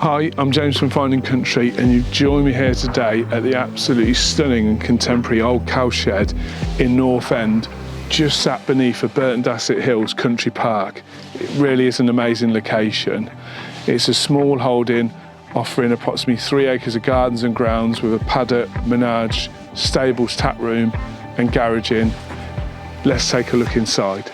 Hi, I'm James from Finding Country, and you've joined me here today at the absolutely stunning and contemporary old cowshed in Northend, just sat beneath the Burton Dassett Hills Country Park. It really is an amazing location. It's a small holding offering approximately 3 acres of gardens and grounds with a paddock, ménage, stables, tap room and garage in. Let's take a look inside.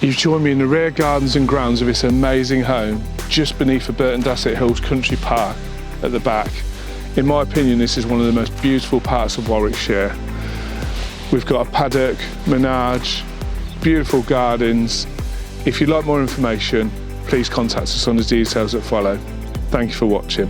You've joined me in the rear gardens and grounds of this amazing home, just beneath the Burton Dassett Hills Country Park at the back. In my opinion, this is one of the most beautiful parts of Warwickshire. We've got a paddock, ménage, beautiful gardens. If you'd like more information, please contact us on the details that follow. Thank you for watching.